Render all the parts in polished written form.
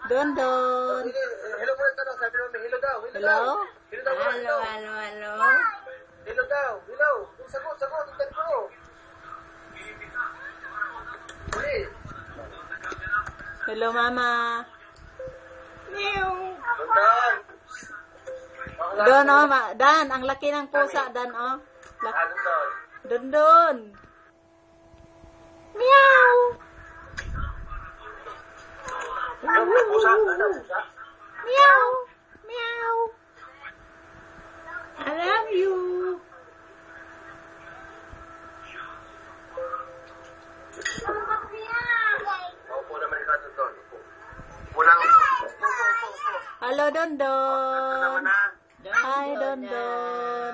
Don Don. Hello mo ito, sabi namin, hello daw. Hello? Hello daw. Hello, hello, hello. Hello daw. Hello. Sagot, ang telepono. Huli. Hello, Mama. Don, oh, Dan, ang laki ng pusa, Dan, oh. Don Don. Meow. Pusa. Meow. Meow. I love you. Opo naman ka doon. Pulang. Hello, Don Don. Hi, Don Don.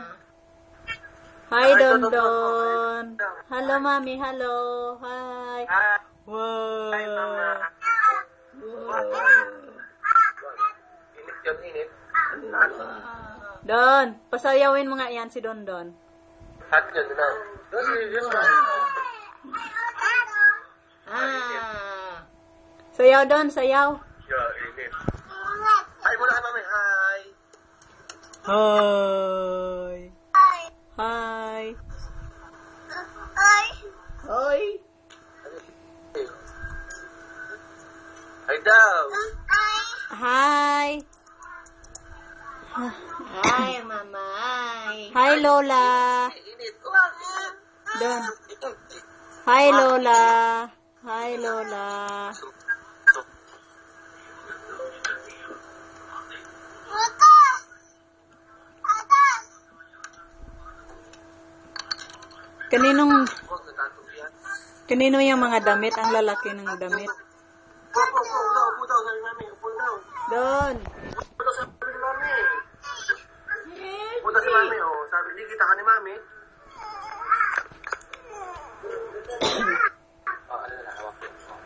Hi, Don Don. Hello, Mami. Hello. Hi. Wow. Init yun, init. Don, pasayawin mo nga yan si Don Don. Hot yun na. Sayaw, Don, sayaw. Yeah, init. Hi muna ka, mami. Hi. Hi. Hi. Hi. Hi daw. Hi. Hi, Mama. Hi. Hi, Lola. Init. Don. Hi, Lola. Hi, Lola. Kanino yung mga damit? Ang lalaki ng damit. Upo daw, sabi mami. Upo daw. Don. Upo daw, sabi ni mami. Upo daw si mami, oh. Sabi, di kita ka ni mami.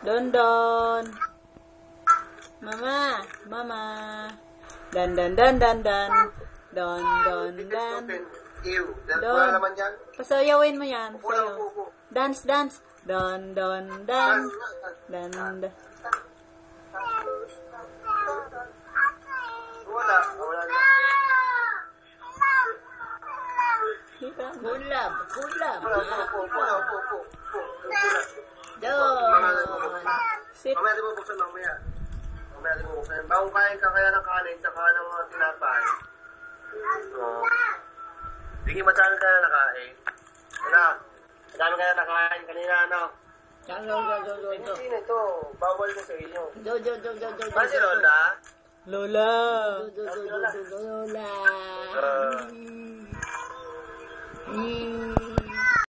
Don Don. Mama. Mama. Dan dan dan dan dan. Don Don dan. Ew. Don. Wala naman yan. Pasayawin mo yan. Upo daw, Sayaw. upo. Dance, dance. Don Don dan. Dan dan. Wala na. Kulab. Upo. Don. Sit. Mamaya di mo buksan, mamaya. Bagong kain ka kaya ng kanin, saka ng mga tinapay. Bigyan matyagan ka na nakain. Wala. Madami ka na nakain kanina, ano? Hindi na ito. Bawal na sa inyo. Ba si Lola? Lola. Lola.